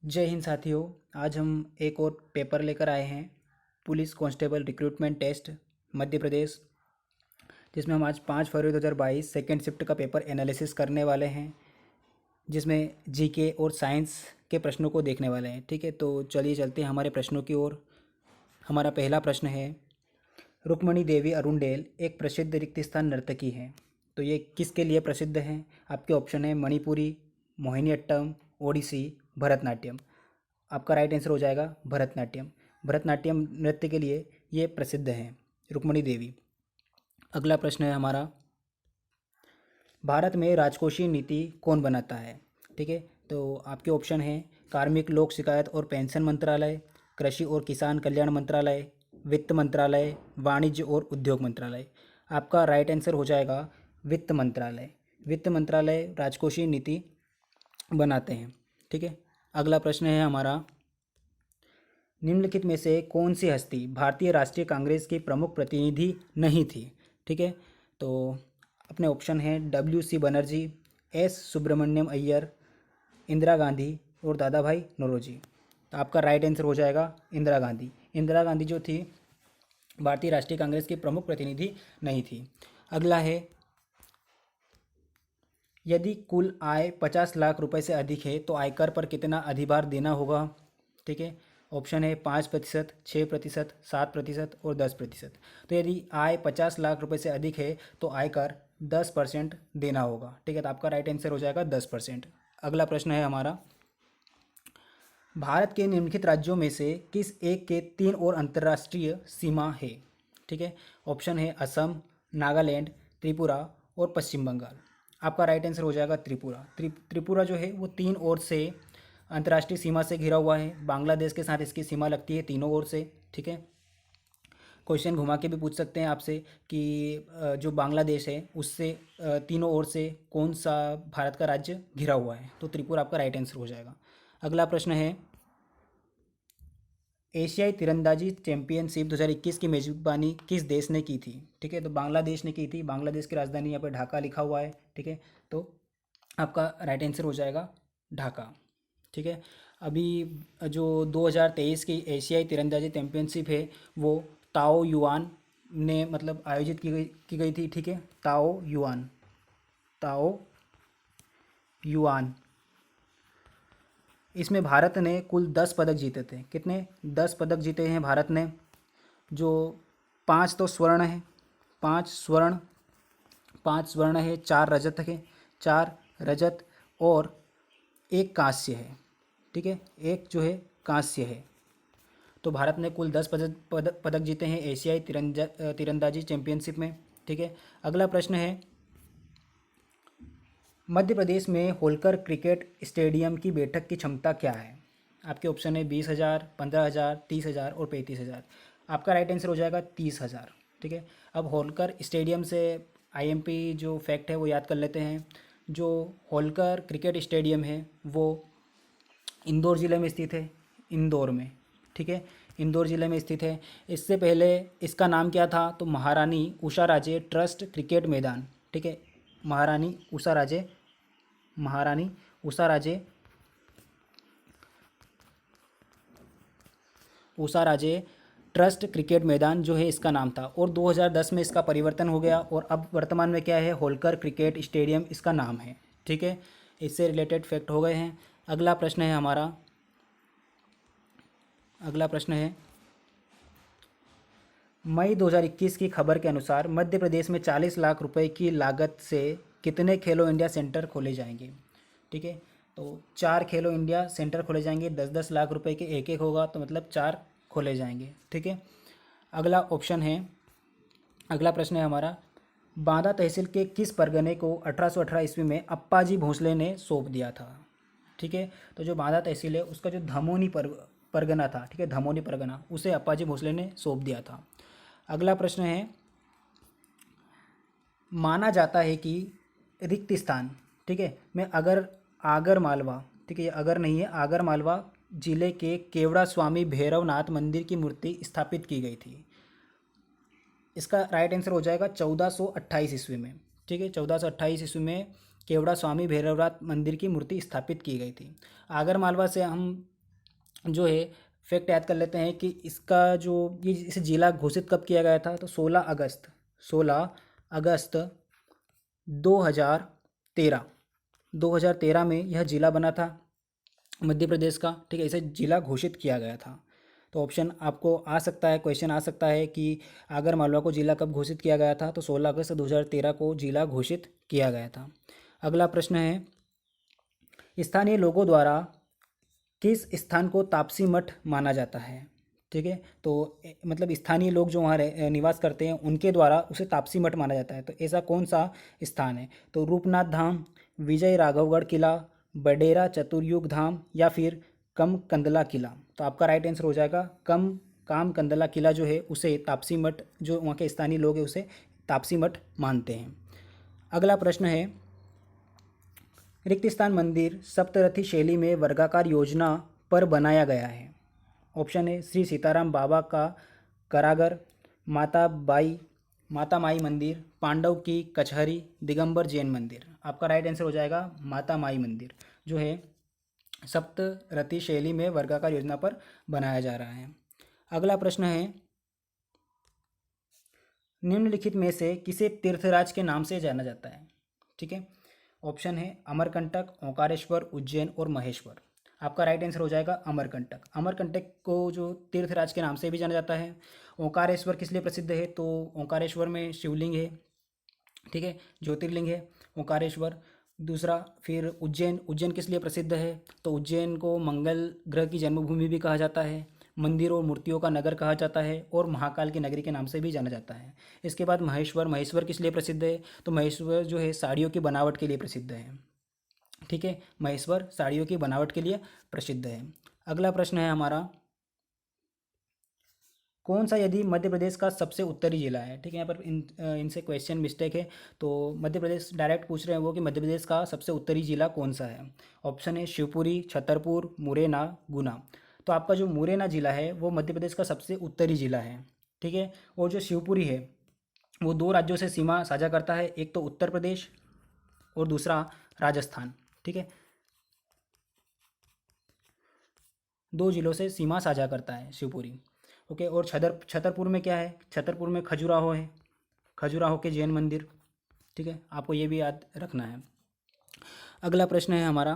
जय हिंद साथियों। आज हम एक और पेपर लेकर आए हैं, police constable recruitment test Madhya Pradesh, जिसमें हम आज 5 फरवरी 2022 सेकेंड शिफ्ट का पेपर एनालिसिस करने वाले हैं, जिसमें जीके और साइंस के प्रश्नों को देखने वाले हैं। ठीक है, तो चलिए चलते हैं हमारे प्रश्नों की ओर। हमारा पहला प्रश्न है, रुक्मणी देवी अरुणडेल एक प्रसिद्ध रिक्त स्थान नर्तकी हैं, तो ये किसके लिए प्रसिद्ध हैं? आपके ऑप्शन है मणिपुरी, मोहिनीअट्टम, ओडिसी, भरतनाट्यम। आपका राइट आंसर हो जाएगा भरतनाट्यम। भरतनाट्यम नृत्य के लिए ये प्रसिद्ध हैं, रुक्मणी देवी। अगला प्रश्न है हमारा, भारत में राजकोषीय नीति कौन बनाता है? ठीक है, तो आपके ऑप्शन हैं कार्मिक लोक शिकायत और पेंशन मंत्रालय, कृषि और किसान कल्याण मंत्रालय, वित्त मंत्रालय, वाणिज्य और उद्योग मंत्रालय। आपका राइट आंसर हो जाएगा वित्त मंत्रालय। वित्त मंत्रालय राजकोषीय नीति बनाते हैं। ठीक है, अगला प्रश्न है हमारा, निम्नलिखित में से कौन सी हस्ती भारतीय राष्ट्रीय कांग्रेस की प्रमुख प्रतिनिधि नहीं थी? ठीक है, तो अपने ऑप्शन हैं WC बनर्जी, S सुब्रमण्यम अय्यर, इंदिरा गांधी और दादा भाई नौरोजी। तो आपका राइट आंसर हो जाएगा इंदिरा गांधी। इंदिरा गांधी जो थी भारतीय राष्ट्रीय कांग्रेस की प्रमुख प्रतिनिधि नहीं थी। अगला है, यदि कुल आय 50 लाख रुपए से अधिक है तो आयकर पर कितना अधिभार देना होगा? ठीक है, ऑप्शन है 5%, 6%, 7% और 10%। तो यदि आय 50 लाख रुपए से अधिक है तो आयकर 10% देना होगा। ठीक है, तो आपका राइट आंसर हो जाएगा 10%। अगला प्रश्न है हमारा, भारत के निम्नलिखित राज्यों में से किस एक के 3 और अंतर्राष्ट्रीय सीमा है? ठीक है, ऑप्शन है असम, नागालैंड, त्रिपुरा और पश्चिम बंगाल। आपका राइट आंसर हो जाएगा त्रिपुरा। त्रिपुरा जो है वो 3 ओर से अंतर्राष्ट्रीय सीमा से घिरा हुआ है। बांग्लादेश के साथ इसकी सीमा लगती है तीनों ओर से। ठीक है, क्वेश्चन घुमा के भी पूछ सकते हैं आपसे कि जो बांग्लादेश है उससे तीनों ओर से कौन सा भारत का राज्य घिरा हुआ है? तो त्रिपुरा आपका राइट आंसर हो जाएगा। अगला प्रश्न है, एशियाई तीरंदाजी चैंपियनशिप 2021 की मेजबानी किस देश ने की थी? ठीक है, तो बांग्लादेश ने की थी। बांग्लादेश की राजधानी यहाँ पे ढाका लिखा हुआ है। ठीक है, तो आपका राइट आंसर हो जाएगा ढाका। ठीक है, अभी जो 2023 की एशियाई तीरंदाजी चैंपियनशिप है वो ताओ युआन ने मतलब आयोजित की गई थी। ठीक है, ताओ युआन, इसमें भारत ने कुल 10 पदक जीते थे। कितने? 10 पदक जीते हैं भारत ने, जो 5 तो स्वर्ण है, 5 स्वर्ण, 5 स्वर्ण है, 4 रजत है, 4 रजत और 1 कांस्य है। ठीक है, एक जो है कांस्य है। तो भारत ने कुल 10 पदक जीते हैं एशियाई तीरंदाजी चैंपियनशिप में। ठीक है, अगला प्रश्न है, मध्य प्रदेश में होलकर क्रिकेट स्टेडियम की बैठक की क्षमता क्या है? आपके ऑप्शन है 20,000, 15,000, 30,000 और 35,000। आपका राइट आंसर हो जाएगा 30,000। ठीक है, अब होलकर स्टेडियम से IMP जो फैक्ट है वो याद कर लेते हैं। जो होलकर क्रिकेट स्टेडियम है वो इंदौर ज़िले में स्थित है, इंदौर में। ठीक है, इंदौर ज़िले में स्थित है। इससे पहले इसका नाम क्या था? तो महारानी उषाराजे ट्रस्ट क्रिकेट मैदान। ठीक है, महारानी उषाराजे, महारानी उषाराजे, उषाराजे ट्रस्ट क्रिकेट मैदान जो है इसका नाम था, और 2010 में इसका परिवर्तन हो गया और अब वर्तमान में क्या है? होलकर क्रिकेट स्टेडियम इसका नाम है। ठीक है, इससे रिलेटेड फैक्ट हो गए हैं। अगला प्रश्न है हमारा, अगला प्रश्न है, मई 2021 की खबर के अनुसार मध्य प्रदेश में 40 लाख रुपए की लागत से कितने खेलो इंडिया सेंटर खोले जाएंगे? ठीक है, तो 4 खेलो इंडिया सेंटर खोले जाएंगे। 10-10 लाख रुपए के एक एक होगा, तो मतलब 4 खोले जाएंगे। ठीक है, अगला ऑप्शन है, अगला प्रश्न है हमारा, बांदा तहसील के किस परगने को 1818 ईस्वी में अप्पाजी भोसले ने सौंप दिया था? ठीक है, तो जो बांदा तहसील है उसका जो धमोनी परगना था, ठीक है, धमोनी परगना, उसे अप्पाजी भोसले ने सौंप दिया था। अगला प्रश्न है, माना जाता है कि रिक्त स्थान, ठीक है, में अगर आगर मालवा, ठीक है, ये अगर नहीं है, आगर मालवा जिले के केवड़ा स्वामी भैरवनाथ मंदिर की मूर्ति स्थापित की गई थी। इसका राइट आंसर हो जाएगा 1428 ईस्वी में। ठीक है, 1428 ईस्वी में केवड़ा स्वामी भैरवनाथ मंदिर की मूर्ति स्थापित की गई थी। आगर मालवा से हम जो है फैक्ट याद कर लेते हैं कि इसका जो ये इसे जिला घोषित कब किया गया था, तो 16 अगस्त 2013 2013 में यह जिला बना था मध्य प्रदेश का। ठीक है, इसे जिला घोषित किया गया था। तो ऑप्शन आपको आ सकता है, क्वेश्चन आ सकता है कि आगर मालवा को जिला कब घोषित किया गया था, तो 16 अगस्त 2013 को जिला घोषित किया गया था। अगला प्रश्न है, स्थानीय लोगों द्वारा किस स्थान को तापसी मठ माना जाता है। ठीक है, तो मतलब स्थानीय लोग जो वहाँ निवास करते हैं उनके द्वारा उसे तापसी मठ माना जाता है। तो ऐसा कौन सा स्थान है, तो रूपनाथ धाम, विजय राघवगढ़ किला, बडेरा चतुर्युग धाम या फिर कम कंदला किला। तो आपका राइट आंसर हो जाएगा कम काम कंदला किला जो है उसे तापसी मठ, जो वहाँ के स्थानीय लोग हैं उसे तापसी मठ मानते हैं। अगला प्रश्न है, रिक्त स्थान मंदिर सप्तरथी शैली में वर्गाकार योजना पर बनाया गया है। ऑप्शन है श्री सीताराम बाबा का करागर, माता बाई माता माई मंदिर, पांडव की कचहरी, दिगंबर जैन मंदिर। आपका राइट आंसर हो जाएगा माता माई मंदिर, जो है सप्तरथी शैली में वर्गाकार योजना पर बनाया जा रहा है। अगला प्रश्न है, निम्नलिखित में से किसे तीर्थराज के नाम से जाना जाता है। ठीक है, ऑप्शन है अमरकंटक, ओंकारेश्वर, उज्जैन और महेश्वर। आपका राइट आंसर हो जाएगा अमरकंटक। अमरकंटक को जो तीर्थराज के नाम से भी जाना जाता है। ओंकारेश्वर किस लिए प्रसिद्ध है, तो ओंकारेश्वर में शिवलिंग है। ठीक है, ज्योतिर्लिंग है ओंकारेश्वर। दूसरा फिर उज्जैन, उज्जैन किस लिए प्रसिद्ध है, तो उज्जैन को मंगल ग्रह की जन्मभूमि भी कहा जाता है, मंदिर और मूर्तियों का नगर कहा जाता है और महाकाल की नगरी के नाम से भी जाना जाता है। इसके बाद महेश्वर, महेश्वर किस लिए प्रसिद्ध है, तो महेश्वर जो है साड़ियों की बनावट के लिए प्रसिद्ध है। ठीक है, महेश्वर साड़ियों की बनावट के लिए प्रसिद्ध है। अगला प्रश्न है हमारा, कौन सा यदि मध्य प्रदेश का सबसे उत्तरी जिला है। ठीक है, यहाँ पर इनसे क्वेश्चन मिस्टेक है, तो मध्य प्रदेश डायरेक्ट पूछ रहे हैं वो कि मध्य प्रदेश का सबसे उत्तरी जिला कौन सा है। ऑप्शन है शिवपुरी, छतरपुर, मुरैना, गुना। तो आपका जो मुरैना जिला है वो मध्य प्रदेश का सबसे उत्तरी जिला है। ठीक है, और जो शिवपुरी है वो दो राज्यों से सीमा साझा करता है, एक तो उत्तर प्रदेश और दूसरा राजस्थान। ठीक है, दो जिलों से सीमा साझा करता है शिवपुरी। ओके, और छतरपुर में क्या है, छतरपुर में खजुराहो है, खजुराहो के जैन मंदिर। ठीक है, आपको ये भी याद रखना है। अगला प्रश्न है हमारा,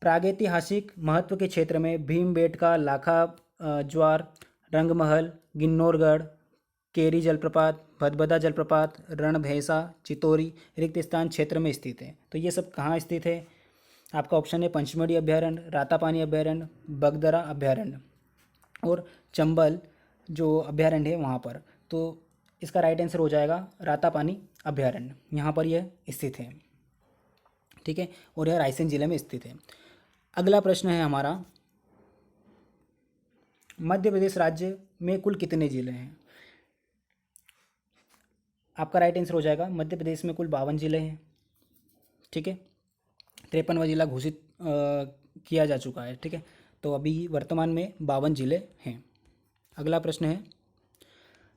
प्रागैतिहासिक महत्व के क्षेत्र में भीमबेटका, लाखा ज्वार, रंगमहल, गिन्नौरगढ़, केरी जलप्रपात, भदभदा जलप्रपात, रणभैसा, चितौरी रिक्त स्थान क्षेत्र में स्थित है। तो ये सब कहाँ स्थित है, आपका ऑप्शन है पंचमढ़ी अभ्यारण्य, रातापानी अभ्यारण्य, बगदरा अभ्यारण्य और चंबल जो अभ्यारण्य है वहाँ पर। तो इसका राइट आंसर हो जाएगा रातापानी अभ्यारण्य, यहाँ पर यह स्थित है। ठीक है, और यह रायसेन जिले में स्थित है। अगला प्रश्न है हमारा, मध्य प्रदेश राज्य में कुल कितने जिले हैं। आपका राइट आंसर हो जाएगा मध्य प्रदेश में कुल 52 जिले हैं। ठीक है, 53वां जिला घोषित किया जा चुका है। ठीक है, तो अभी वर्तमान में 52 जिले हैं। अगला प्रश्न है,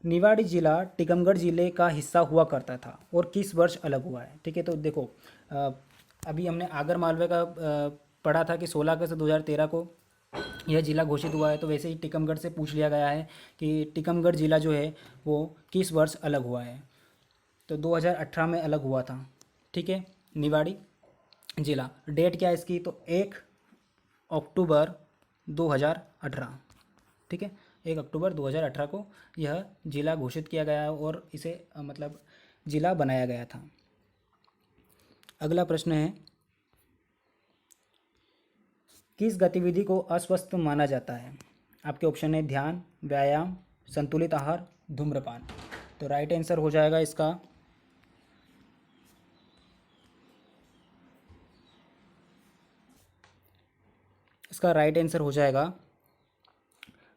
निवाड़ी जिला टीकमगढ़ जिले का हिस्सा हुआ करता था और किस वर्ष अलग हुआ है। ठीक है, तो देखो अभी हमने आगर मालवे का पढ़ा था कि 16 अगस्त 2013 को यह जिला घोषित हुआ है, तो वैसे ही टीकमगढ़ से पूछ लिया गया है कि टीकमगढ़ जिला जो है वो किस वर्ष अलग हुआ है। तो 2018 में अलग हुआ था। ठीक है, निवाड़ी जिला, डेट क्या है इसकी, तो 1 अक्टूबर 2018। ठीक है, 1 अक्टूबर 2018 को यह जिला घोषित किया गया है और इसे मतलब जिला बनाया गया था। अगला प्रश्न है, किस गतिविधि को अस्वस्थ माना जाता है। आपके ऑप्शन है ध्यान, व्यायाम, संतुलित आहार, धूम्रपान। तो राइट आंसर हो जाएगा इसका राइट आंसर हो जाएगा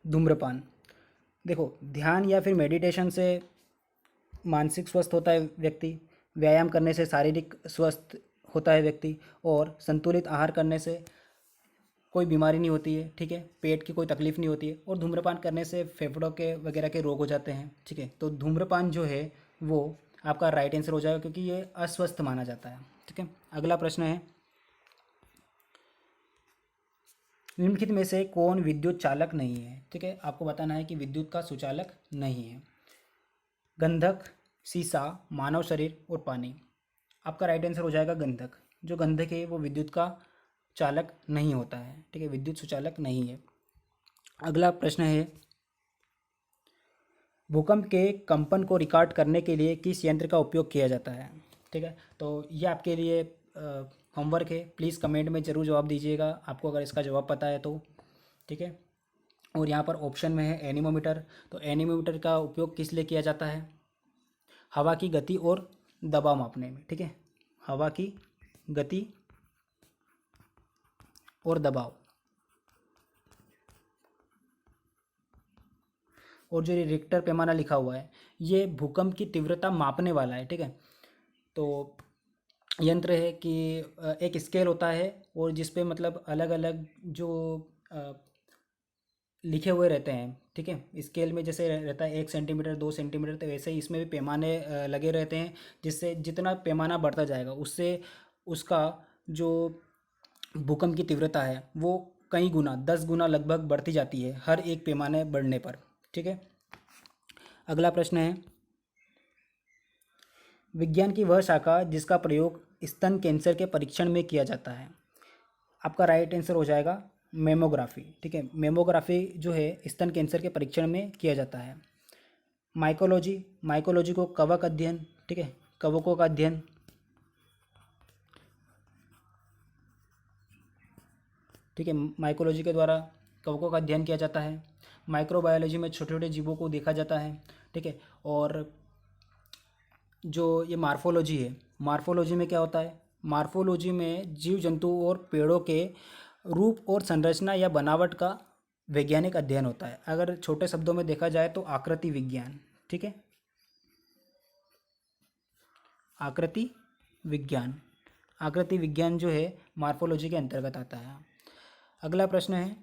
धूम्रपान। देखो, ध्यान या फिर मेडिटेशन से मानसिक स्वस्थ होता है व्यक्ति, व्यायाम करने से शारीरिक स्वस्थ होता है व्यक्ति और संतुलित आहार करने से कोई बीमारी नहीं होती है। ठीक है, पेट की कोई तकलीफ नहीं होती है और धूम्रपान करने से फेफड़ों के वगैरह के रोग हो जाते हैं। ठीक है, तो धूम्रपान जो है वो आपका राइट आंसर हो जाएगा क्योंकि ये अस्वस्थ माना जाता है। ठीक है, अगला प्रश्न है, निम्नलिखित में से कौन विद्युत चालक नहीं है? ठीक है, आपको बताना है कि विद्युत का सुचालक नहीं है। गंधक, सीसा, मानव शरीर और पानी। आपका राइट आंसर हो जाएगा गंधक। जो गंधक है वो विद्युत का चालक नहीं होता है। ठीक है, विद्युत सुचालक नहीं है। अगला प्रश्न है, भूकंप के कंपन को रिकॉर्ड करने के लिए किस यंत्र का उपयोग किया जाता है? ठीक है, तो ये आपके लिए होमवर्क है। प्लीज़ कमेंट में ज़रूर जवाब दीजिएगा आपको अगर इसका जवाब पता है तो। ठीक है, और यहाँ पर ऑप्शन में है एनीमोमीटर। तो एनीमोमीटर का उपयोग किस लिए किया जाता है? हवा की गति और दबाव मापने में। ठीक है, हवा की गति और दबाव। और जो ये रिक्टर पैमाना लिखा हुआ है ये भूकंप की तीव्रता मापने वाला है। ठीक है, तो यंत्र है कि एक स्केल होता है और जिस पे मतलब अलग अलग जो अ, लिखे हुए रहते हैं। ठीक है, स्केल में जैसे रहता है 1 सेंटीमीटर 2 सेंटीमीटर, तो वैसे ही इसमें भी पैमाने लगे रहते हैं, जिससे जितना पैमाना बढ़ता जाएगा उससे उसका जो भूकंप की तीव्रता है वो कई गुना 10 गुना लगभग बढ़ती जाती है हर एक पैमाने बढ़ने पर। ठीक है, अगला प्रश्न है, विज्ञान की वह शाखा जिसका प्रयोग स्तन कैंसर के परीक्षण में किया जाता है? आपका राइट आंसर हो जाएगा मेमोग्राफी। ठीक है, मेमोग्राफी जो है स्तन कैंसर के परीक्षण में किया जाता है। माइकोलॉजी, माइकोलॉजी को कवक अध्ययन। ठीक है, कवकों का अध्ययन। ठीक है, माइकोलॉजी के द्वारा कवकों का अध्ययन किया जाता है। माइक्रोबायोलॉजी में छोटे छोटे जीवों को देखा जाता है। ठीक है, और जो ये मार्फोलॉजी है, मार्फोलॉजी में क्या होता है? मार्फोलॉजी में जीव जंतु और पेड़ों के रूप और संरचना या बनावट का वैज्ञानिक अध्ययन होता है। अगर छोटे शब्दों में देखा जाए तो आकृति विज्ञान। ठीक है, आकृति विज्ञान। आकृति विज्ञान जो है मार्फोलॉजी के अंतर्गत आता है। अगला प्रश्न है,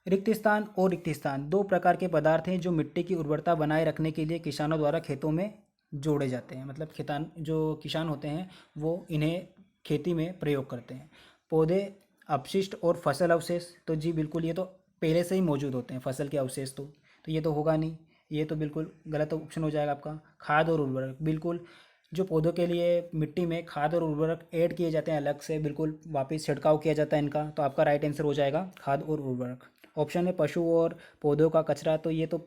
रिक्त स्थान और रिक्त स्थान दो प्रकार के पदार्थ हैं जो मिट्टी की उर्वरता बनाए रखने के लिए किसानों द्वारा खेतों में जोड़े जाते हैं। मतलब किसान होते हैं वो इन्हें खेती में प्रयोग करते हैं। पौधे अपशिष्ट और फसल अवशेष। तो जी बिल्कुल, ये तो पहले से ही मौजूद होते हैं फसल के अवशेष। तो ये तो होगा नहीं, ये तो बिल्कुल गलत ऑप्शन हो जाएगा आपका। खाद और उर्वरक, बिल्कुल जो पौधों के लिए मिट्टी में खाद और उर्वरक ऐड किए जाते हैं अलग से, बिल्कुल वापस छिड़काव किया जाता है इनका। तो आपका राइट आंसर हो जाएगा खाद और उर्वरक। ऑप्शन है पशु और पौधों का कचरा। तो ये तो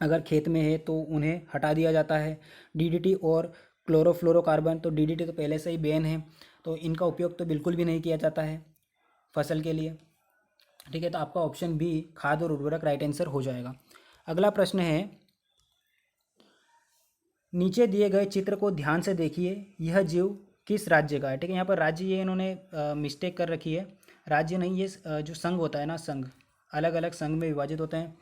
अगर खेत में है तो उन्हें हटा दिया जाता है। डीडीटी और क्लोरोफ्लोरोकार्बन। तो डीडीटी तो पहले से ही बैन है, तो इनका उपयोग तो बिल्कुल भी नहीं किया जाता है फसल के लिए। ठीक है, तो आपका ऑप्शन बी खाद और उर्वरक राइट आंसर हो जाएगा। अगला प्रश्न है, नीचे दिए गए चित्र को ध्यान से देखिए, यह जीव किस राज्य का है? ठीक है, यहाँ पर राज्य ये इन्होंने मिस्टेक कर रखी है। राज्य नहीं, ये जो संघ होता है ना, संघ, अलग अलग संघ में विभाजित होते हैं।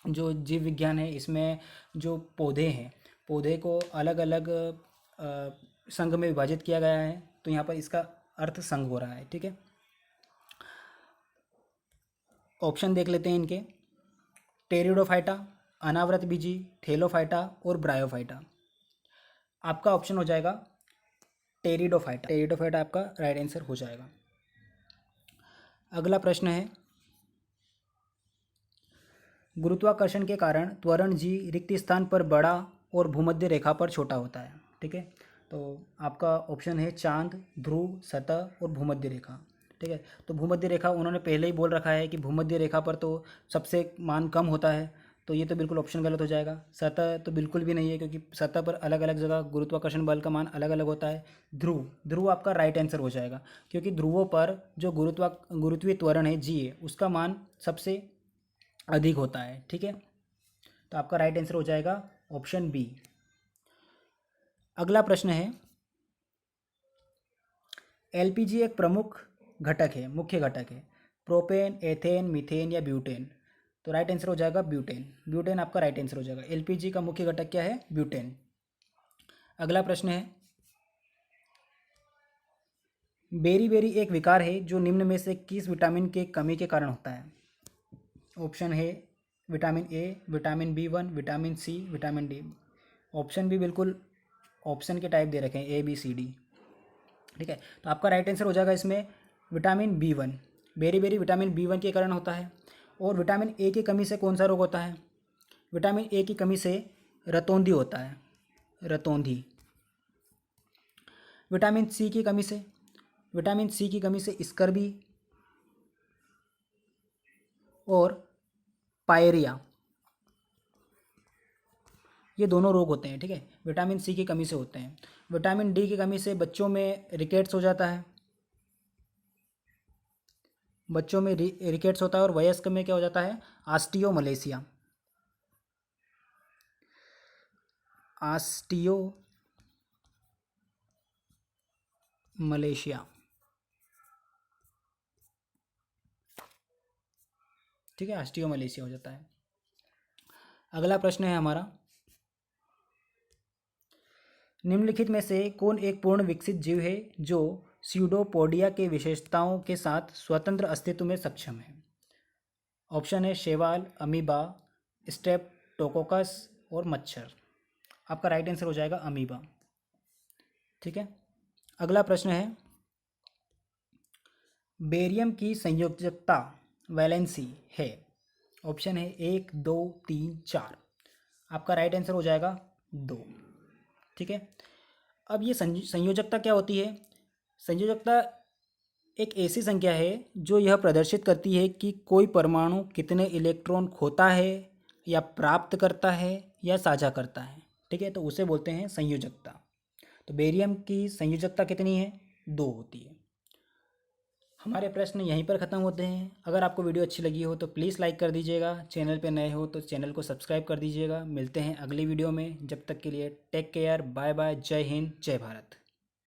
जो जीव विज्ञान है इसमें जो पौधे हैं, पौधे को अलग अलग संघ में विभाजित किया गया है। तो यहाँ पर इसका अर्थ संघ हो रहा है। ठीक है, ऑप्शन देख लेते हैं इनके। टेरिडोफाइटा, अनावृत बीजी, थेलोफाइटा और ब्रायोफाइटा। आपका ऑप्शन हो जाएगा टेरिडोफाइटा। टेरिडोफाइटा आपका राइट आंसर हो जाएगा। अगला प्रश्न है, गुरुत्वाकर्षण के कारण त्वरण जी रिक्त स्थान पर बड़ा और भूमध्य रेखा पर छोटा होता है। ठीक है, तो आपका ऑप्शन है चांद, ध्रुव, सतह और भूमध्य रेखा। ठीक है, तो भूमध्य रेखा उन्होंने पहले ही बोल रखा है कि भूमध्य रेखा पर तो सबसे मान कम होता है। तो ये तो बिल्कुल ऑप्शन गलत हो जाएगा। सतह तो बिल्कुल भी नहीं है, क्योंकि सतह पर अलग अलग जगह गुरुत्वाकर्षण बल का मान अलग अलग होता है। ध्रुव, ध्रुव आपका राइट आंसर हो जाएगा, क्योंकि ध्रुवों पर जो गुरुत्वीय त्वरण है जी है उसका मान सबसे अधिक होता है। ठीक है, तो आपका राइट आंसर हो जाएगा ऑप्शन बी। अगला प्रश्न है, एलपीजी एक प्रमुख घटक है, मुख्य घटक है। प्रोपेन, एथेन, मीथेन या ब्यूटेन? तो राइट आंसर हो जाएगा ब्यूटेन। ब्यूटेन आपका राइट आंसर हो जाएगा। एलपीजी का मुख्य घटक क्या है? ब्यूटेन। अगला प्रश्न है, बेरी एक विकार है जो निम्न में से किस विटामिन के कमी के कारण होता है? ऑप्शन है vitamin A, vitamin B1, vitamin C, vitamin D. Option भी बिल्कुल ऑप्शन के टाइप दे रखे हैं A B C D। ठीक है, तो आपका राइट आंसर हो जाएगा इसमें vitamin B1, berry vitamin B1 के कारण होता है। और विटामिन ए की कमी से कौन सा रोग होता है? विटामिन ए की कमी से रतौंधी होता है, रतौंधी। विटामिन सी की कमी से, विटामिन सी की कमी से स्कर्वी और पायरिया, ये दोनों रोग होते हैं, ठीक है, विटामिन सी की कमी से होते हैं। विटामिन डी की कमी से बच्चों में रिकेट्स हो जाता है, बच्चों में रिकेट्स होता है। और वयस्क में क्या हो जाता है? ऑस्टियोमलेशिया, ऑस्टियोमलेशिया, ठीक है, ऑस्टियोमलेशिया हो जाता है। अगला प्रश्न है हमारा, निम्नलिखित में से कौन एक पूर्ण विकसित जीव है जो स्यूडोपोडिया के विशेषताओं के साथ स्वतंत्र अस्तित्व में सक्षम है? ऑप्शन है शैवाल, अमीबा, स्ट्रेप्टोकोकस और मच्छर। आपका राइट आंसर हो जाएगा अमीबा, ठीक है। अगला प्रश्न है, बेरियम की संयोजकता वैलेंसी है? ऑप्शन है 1, 2, 3, 4। आपका राइट आंसर हो जाएगा 2, ठीक है। अब ये संयोजकता क्या होती है? संयोजकता एक ऐसी संख्या है जो यह प्रदर्शित करती है कि कोई परमाणु कितने इलेक्ट्रॉन खोता है या प्राप्त करता है या साझा करता है, ठीक है, तो उसे बोलते हैं संयोजकता। तो बेरियम की संयोजकता कितनी है? 2 होती है। हमारे प्रश्न यहीं पर ख़त्म होते हैं। अगर आपको वीडियो अच्छी लगी हो तो प्लीज़ लाइक कर दीजिएगा, चैनल पे नए हो तो चैनल को सब्सक्राइब कर दीजिएगा। मिलते हैं अगली वीडियो में, जब तक के लिए टेक केयर, बाय बाय, जय हिंद, जय भारत।